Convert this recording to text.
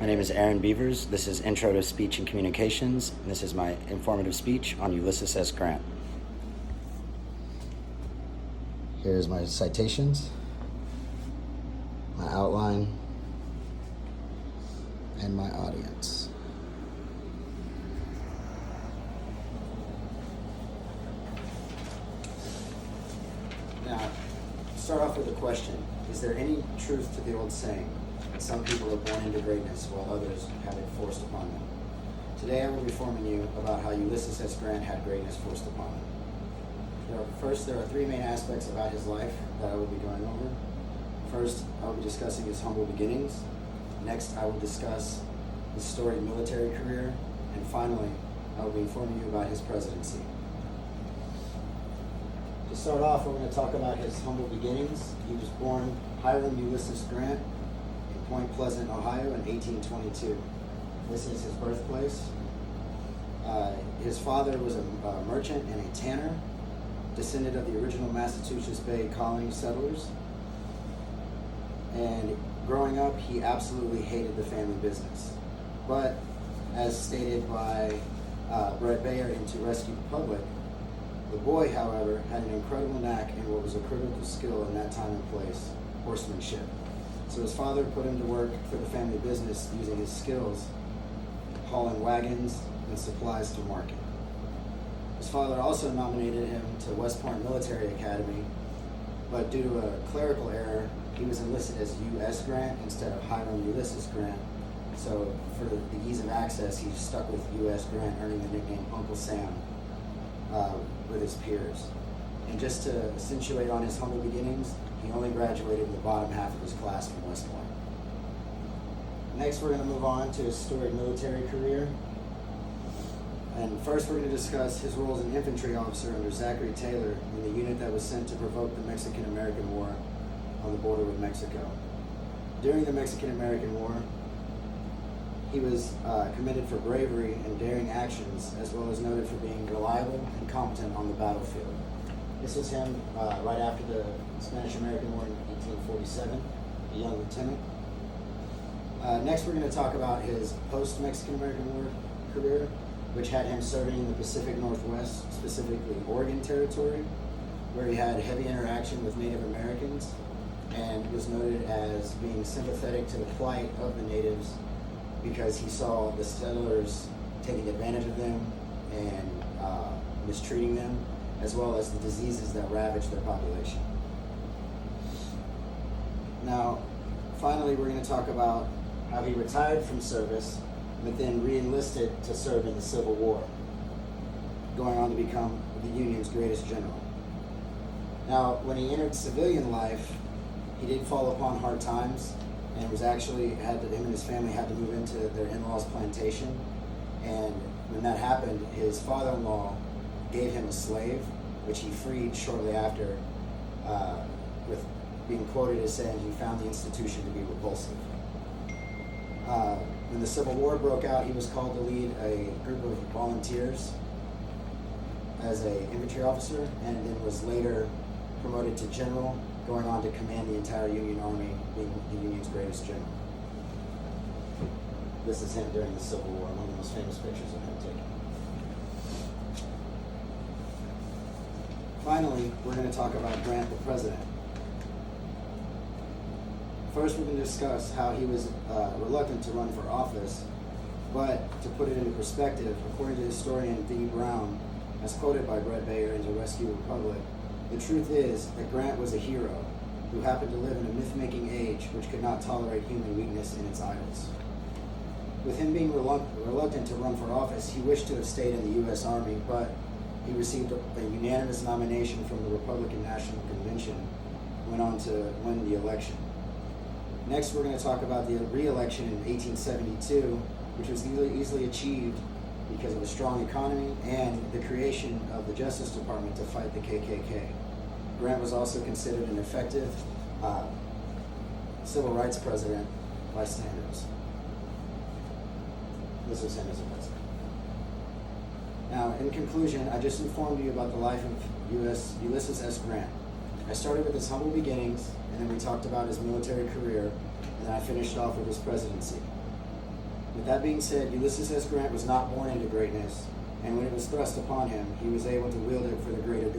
name is Aaron Beavers. This is Intro to Speech and Communications, and this is my informative speech on Ulysses S Grant. Here's my citations, my outline, and my audience. Now, start off with a question. Is there any truth to the old saying that some people are born into greatness while others have it forced upon them? Today I will be informing you about how Ulysses S Grant had greatness forced upon him. There are three main aspects about his life that I will be going over. First, I will be discussing his humble beginnings. Next, I will discuss his storied military career. And finally, I will be informing you about his presidency. To start off, we're going to talk about his humble beginnings. He was born Hiram Ulysses Grant in Point Pleasant, Ohio in 1822. This is his birthplace. His father was a merchant and a tanner, descendant of the original Massachusetts Bay Colony settlers. And growing up, he absolutely hated the family business. But as stated by Brett Bayer in To Rescue the Public, the boy, however, had an incredible knack in what was a critical skill in that time and place, horsemanship. So his father put him to work for the family business using his skills, hauling wagons and supplies to market. His father also nominated him to West Point Military Academy, but due to a clerical error, he was enlisted as U.S. Grant instead of Hiram Ulysses Grant. So for the ease of access, he stuck with U.S. Grant, earning the nickname Uncle Sam with his peers. And just to accentuate on his humble beginnings, he only graduated in the bottom half of his class from West Point. Next, we're going to move on to his storied military career. And first, we're going to discuss his role as an infantry officer under Zachary Taylor in the unit that was sent to provoke the Mexican-American War on the border with Mexico. During the Mexican-American War, he was commended for bravery and daring actions, as well as noted for being reliable and competent on the battlefield. This was him right after the Spanish-American War in 1847, a young lieutenant. Next, we're going to talk about his post-Mexican-American War career, which had him serving in the Pacific Northwest, specifically Oregon Territory, where he had heavy interaction with Native Americans and was noted as being sympathetic to the plight of the natives because he saw the settlers taking advantage of them and mistreating them, as well as the diseases that ravaged their population. Now, finally, we're going to talk about how he retired from service, but then re-enlisted to serve in the Civil War, going on to become the Union's greatest general. Now, when he entered civilian life, he did fall upon hard times, and was actually him and his family had to move into their in-laws' plantation. And when that happened, his father-in-law gave him a slave, which he freed shortly after, with being quoted as saying he found the institution to be repulsive. When the Civil War broke out, he was called to lead a group of volunteers as an infantry officer, and then was later promoted to general, going on to command the entire Union Army, being the Union's greatest general. This is him during the Civil War, one of the most famous pictures of him taken. Finally, we're going to talk about Grant the President. First, we're going to discuss how he was reluctant to run for office, but to put it into perspective, according to historian D. Brown, as quoted by Brett Bayer in To Rescue the Republic, the truth is that Grant was a hero who happened to live in a myth-making age which could not tolerate human weakness in its idols. With him being reluctant to run for office, he wished to have stayed in the U.S. Army, but he received a unanimous nomination from the Republican National Convention and went on to win the election. Next, we're going to talk about the re-election in 1872, which was easily achieved because of a strong economy and the creation of the Justice Department to fight the KKK. Grant was also considered an effective civil rights president by standards. This was him as a president. Now, in conclusion, I just informed you about the life of Ulysses S. Grant. I started with his humble beginnings, and then we talked about his military career, and then I finished off with his presidency. With that being said, Ulysses S. Grant was not born into greatness, and when it was thrust upon him, he was able to wield it for the greater good.